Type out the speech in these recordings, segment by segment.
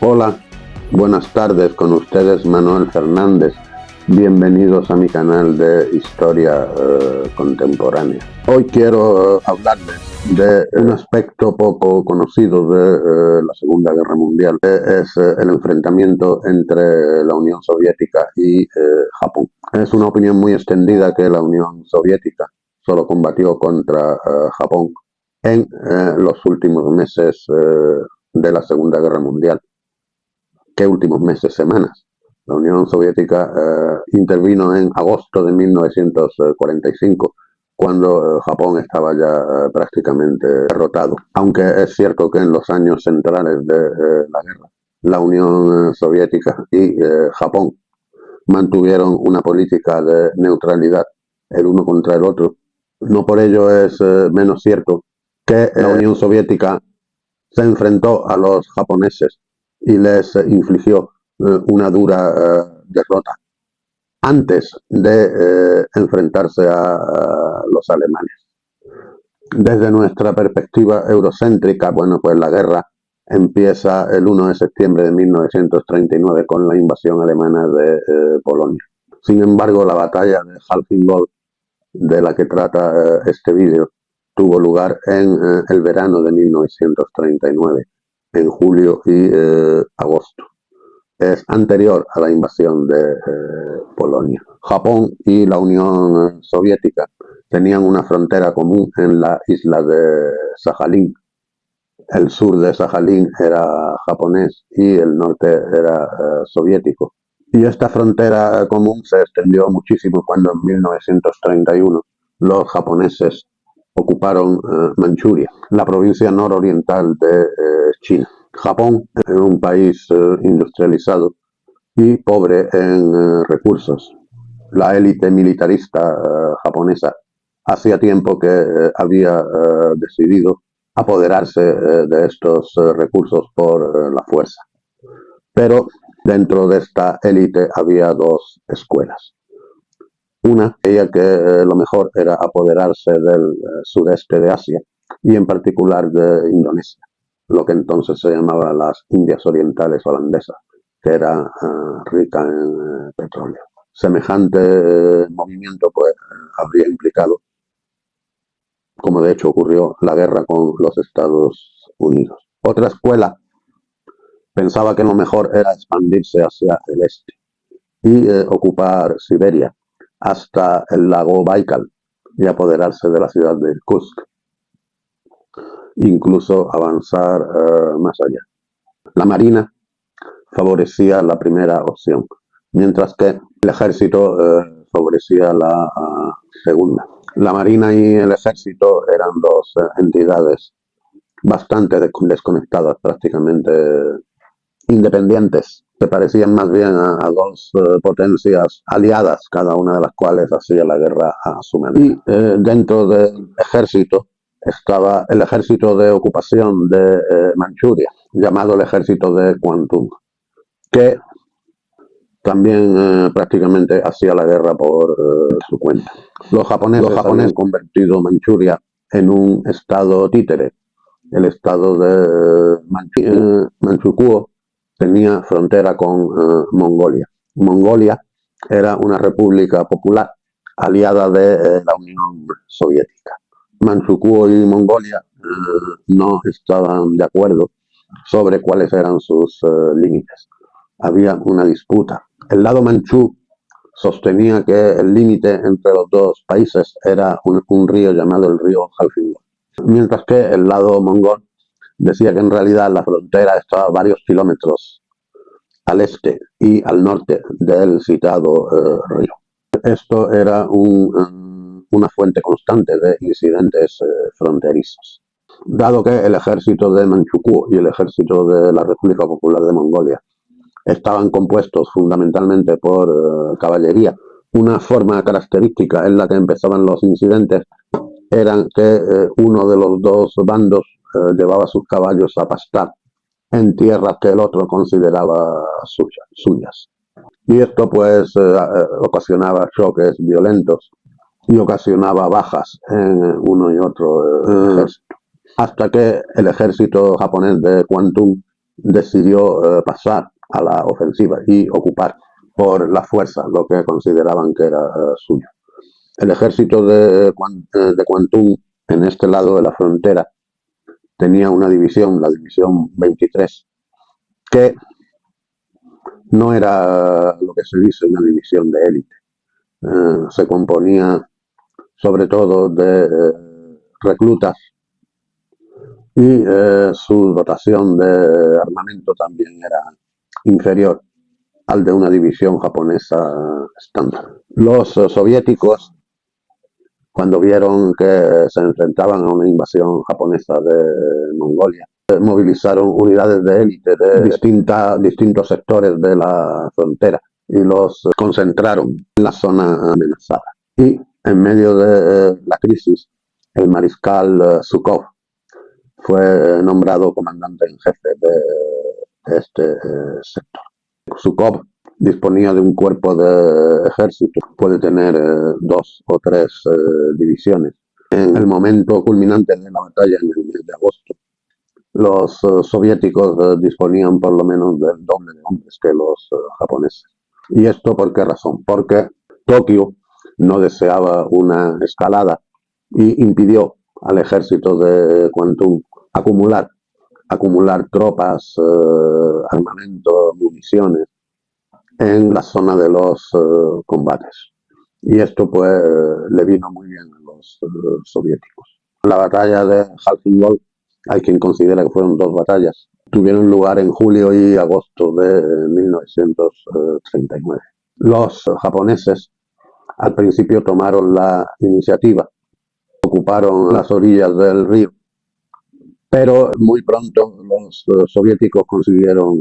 Hola, buenas tardes, con ustedes Manuel Fernández. Bienvenidos a mi canal de historia contemporánea. Hoy quiero hablarles de un aspecto poco conocido de la Segunda Guerra Mundial, que es el enfrentamiento entre la Unión Soviética y Japón. Es una opinión muy extendida que la Unión Soviética solo combatió contra Japón en los últimos meses de la Segunda Guerra Mundial. ¿Qué últimos meses? Semanas. La Unión Soviética intervino en agosto de 1945, cuando Japón estaba ya prácticamente derrotado. Aunque es cierto que en los años centrales de la guerra, la Unión Soviética y Japón mantuvieron una política de neutralidad el uno contra el otro. No por ello es menos cierto que la Unión Soviética se enfrentó a los japoneses y les infligió una dura derrota antes de enfrentarse a los alemanes. Desde nuestra perspectiva eurocéntrica, bueno, pues la guerra empieza el 1 de septiembre de 1939 con la invasión alemana de Polonia. Sin embargo, la batalla de Halfingol, de la que trata este vídeo, tuvo lugar en el verano de 1939, en julio y agosto. Es anterior a la invasión de Polonia. Japón y la Unión Soviética tenían una frontera común en la isla de Sajalín. El sur de Sajalín era japonés y el norte era soviético. Y esta frontera común se extendió muchísimo cuando en 1931 los japoneses ocuparon Manchuria, la provincia nororiental de China. Japón es un país industrializado y pobre en recursos. La élite militarista japonesa hacía tiempo que había decidido apoderarse de estos recursos por la fuerza. Pero dentro de esta élite había dos escuelas. Una creía que lo mejor era apoderarse del sudeste de Asia y en particular de Indonesia, lo que entonces se llamaba las Indias Orientales Holandesas, que era rica en petróleo. Semejante movimiento pues habría implicado, como de hecho ocurrió, la guerra con los Estados Unidos. Otra escuela pensaba que lo mejor era expandirse hacia el este y ocupar Siberia hasta el lago Baikal y apoderarse de la ciudad de Kursk, incluso avanzar más allá. La marina favorecía la primera opción, mientras que el ejército favorecía la segunda. La marina y el ejército eran dos entidades bastante desconectadas, prácticamente independientes. Se parecían más bien a dos potencias aliadas, cada una de las cuales hacía la guerra a su manera. Y dentro del ejército estaba el ejército de ocupación de Manchuria, llamado el ejército de Kwantung, que también prácticamente hacía la guerra por su cuenta. Los japoneses habían convertido Manchuria en un estado títere. El estado de Manchukuo tenía frontera con Mongolia. Mongolia era una república popular aliada de la Unión Soviética. Manchukuo y Mongolia no estaban de acuerdo sobre cuáles eran sus límites. Había una disputa. El lado manchú sostenía que el límite entre los dos países era un río llamado el río Halfingol, mientras que el lado mongol decía que en realidad la frontera estaba varios kilómetros al este y al norte del citado río. Esto era una fuente constante de incidentes fronterizos. Dado que el ejército de Manchukuo y el ejército de la República Popular de Mongolia estaban compuestos fundamentalmente por caballería, una forma característica en la que empezaban los incidentes era que uno de los dos bandos llevaba sus caballos a pastar en tierras que el otro consideraba suyas. Y esto pues ocasionaba choques violentos y ocasionaba bajas en uno y otro ejército. Hasta que el ejército japonés de Kwantung decidió pasar a la ofensiva y ocupar por la fuerza lo que consideraban que era suyo. El ejército de Kwantung, en este lado de la frontera, tenía una división, la división 23, que no era lo que se dice una división de élite. Se componía sobre todo de reclutas y su dotación de armamento también era inferior al de una división japonesa estándar. Los soviéticos, cuando vieron que se enfrentaban a una invasión japonesa de Mongolia, movilizaron unidades de élite de distintos sectores de la frontera y los concentraron en la zona amenazada. Y en medio de la crisis, el mariscal Zhukov fue nombrado comandante en jefe de este sector. Zhukov disponía de un cuerpo de ejército, puede tener 2 o 3 divisiones. En el momento culminante de la batalla, en el mes de agosto, los soviéticos disponían por lo menos del doble de hombres que los japoneses. ¿Y esto por qué razón? Porque Tokio no deseaba una escalada y impidió al ejército de Kwantung acumular tropas, armamento, municiones en la zona de los combates. Y esto pues le vino muy bien a los soviéticos. La batalla de Jalfingol, hay quien considera que fueron 2 batallas, tuvieron lugar en julio y agosto de 1939. Los japoneses al principio tomaron la iniciativa, ocuparon las orillas del río, pero muy pronto los soviéticos consiguieron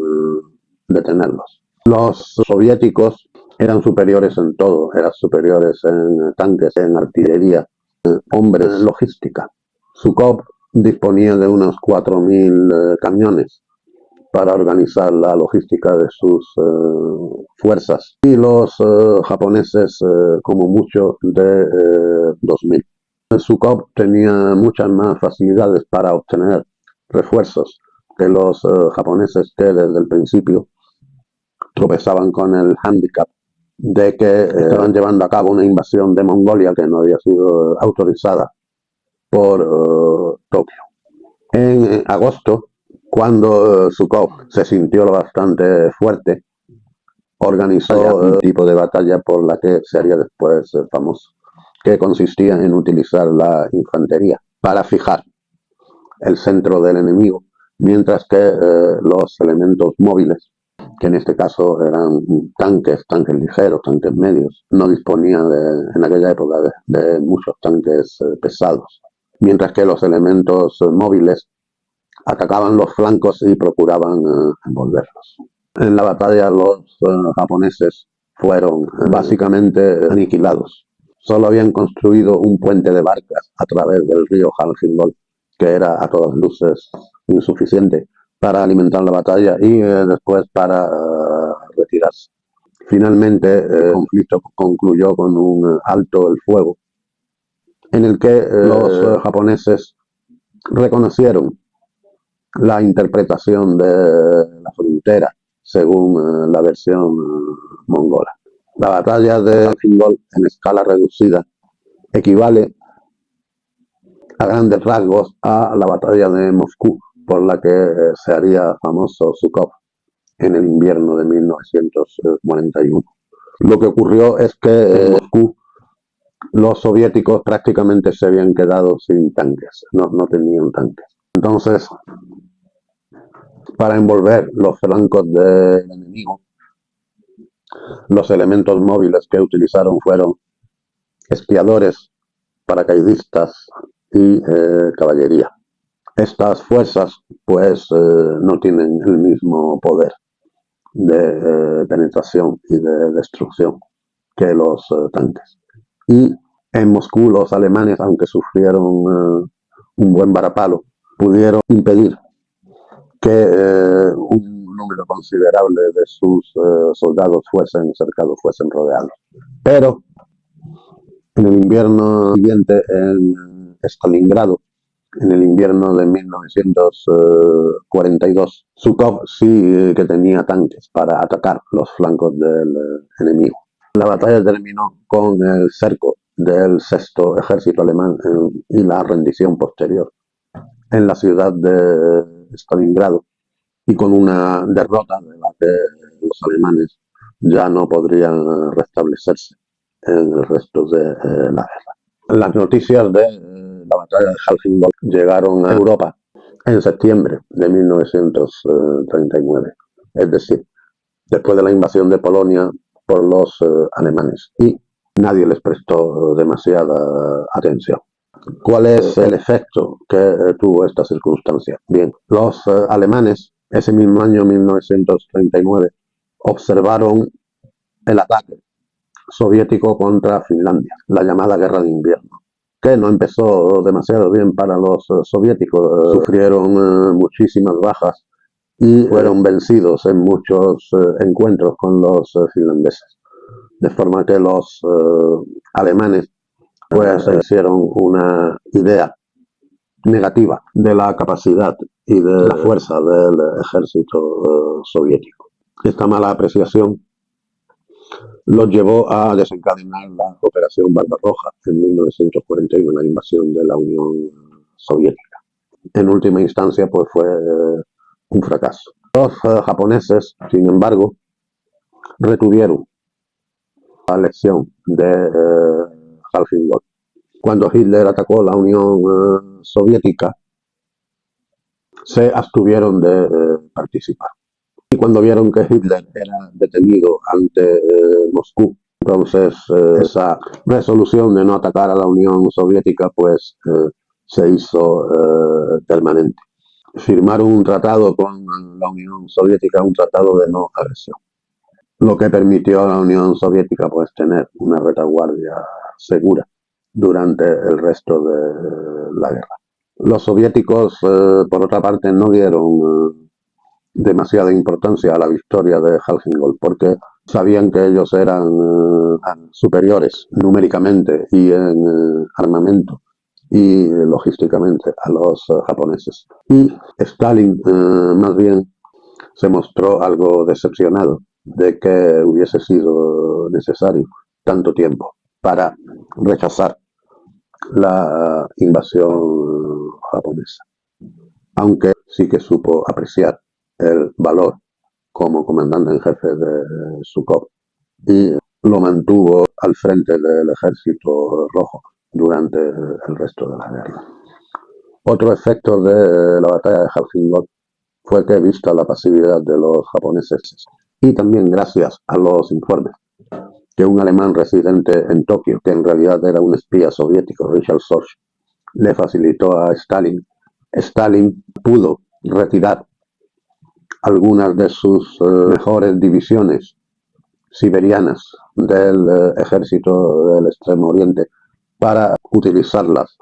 detenerlos. Los soviéticos eran superiores en todo, eran superiores en tanques, en artillería, hombres, en logística. Zhukov disponía de unos 4.000 camiones para organizar la logística de sus fuerzas y los japoneses como mucho de 2.000. Zhukov tenía muchas más facilidades para obtener refuerzos que los japoneses, que desde el principio tropezaban con el hándicap de que estaban llevando a cabo una invasión de Mongolia que no había sido autorizada por Tokio. En agosto, cuando Zhukov se sintió lo bastante fuerte, organizó un tipo de batalla por la que se haría después famoso, que consistía en utilizar la infantería para fijar el centro del enemigo, mientras que los elementos móviles, que en este caso eran tanques ligeros, tanques medios, no disponía en aquella época de muchos tanques pesados, mientras que los elementos móviles atacaban los flancos y procuraban envolverlos. En la batalla los japoneses fueron básicamente aniquilados. Solo habían construido un puente de barcas a través del río Halfingol, que era a todas luces insuficiente para alimentar la batalla y después para retirarse. Finalmente, el conflicto concluyó con un alto el fuego, en el que los japoneses reconocieron la interpretación de la frontera según la versión mongola. La batalla de Halfingol en escala reducida equivale a grandes rasgos a la batalla de Moscú, por la que se haría famoso Zhukov en el invierno de 1941. Lo que ocurrió es que en Moscú los soviéticos prácticamente se habían quedado sin tanques, no tenían tanques. Entonces, para envolver los flancos del enemigo, los elementos móviles que utilizaron fueron esquiadores, paracaidistas y caballería. Estas fuerzas pues no tienen el mismo poder de penetración y de destrucción que los tanques. Y en Moscú los alemanes, aunque sufrieron un buen varapalo, pudieron impedir que un número considerable de sus soldados fuesen cercados, fuesen rodeados. Pero en el invierno siguiente en Stalingrado, en el invierno de 1942. Zhukov sí que tenía tanques para atacar los flancos del enemigo. La batalla terminó con el cerco del sexto ejército alemán y la rendición posterior en la ciudad de Stalingrado, y con una derrota de la que los alemanes ya no podrían restablecerse en el resto de la guerra. Las noticias de la batalla de Jalfingol llegaron a Europa en septiembre de 1939, es decir, después de la invasión de Polonia por los alemanes, y nadie les prestó demasiada atención. ¿Cuál es el efecto que tuvo esta circunstancia? Bien, los alemanes, ese mismo año 1939, observaron el ataque soviético contra Finlandia, la llamada Guerra de Invierno, que no empezó demasiado bien para los soviéticos. Sufrieron muchísimas bajas y fueron vencidos en muchos encuentros con los finlandeses, de forma que los alemanes pues se hicieron una idea negativa de la capacidad y de la fuerza del ejército soviético. Esta mala apreciación los llevó a desencadenar la Operación Barbarroja en 1941, la invasión de la Unión Soviética. En última instancia, pues fue un fracaso. Los japoneses, sin embargo, retuvieron la lección de Jalfingol. Cuando Hitler atacó la Unión Soviética, se abstuvieron de participar. Y cuando vieron que Hitler era detenido ante Moscú, entonces esa resolución de no atacar a la Unión Soviética pues se hizo permanente. Firmaron un tratado con la Unión Soviética, un tratado de no agresión, lo que permitió a la Unión Soviética pues tener una retaguardia segura durante el resto de la guerra. Los soviéticos, por otra parte, no dieron demasiada importancia a la victoria de Jalfingol, porque sabían que ellos eran superiores numéricamente y en armamento y logísticamente a los japoneses. Y Stalin, más bien, se mostró algo decepcionado de que hubiese sido necesario tanto tiempo para rechazar la invasión japonesa, aunque sí que supo apreciar el valor como comandante en jefe de Zhukov y lo mantuvo al frente del ejército rojo durante el resto de la guerra. Otro efecto de la batalla de Jalfingol fue que, vista la pasividad de los japoneses y también gracias a los informes que un alemán residente en Tokio, que en realidad era un espía soviético, Richard Sorge, le facilitó a Stalin, Stalin pudo retirar algunas de sus mejores divisiones siberianas del ejército del Extremo Oriente para utilizarlas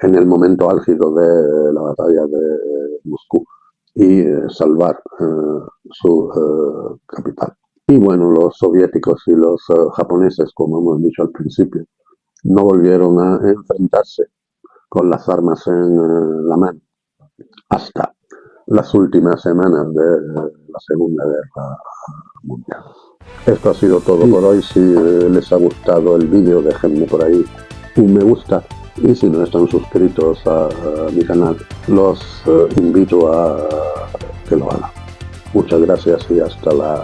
en el momento álgido de la batalla de Moscú y salvar su capital. Y bueno, los soviéticos y los japoneses, como hemos dicho al principio, no volvieron a enfrentarse con las armas en la mano hasta las últimas semanas de la Segunda Guerra Mundial. Esto ha sido todo por hoy. Si les ha gustado el vídeo, déjenme por ahí un me gusta, y si no están suscritos a mi canal, los invito a que lo hagan. Muchas gracias y hasta la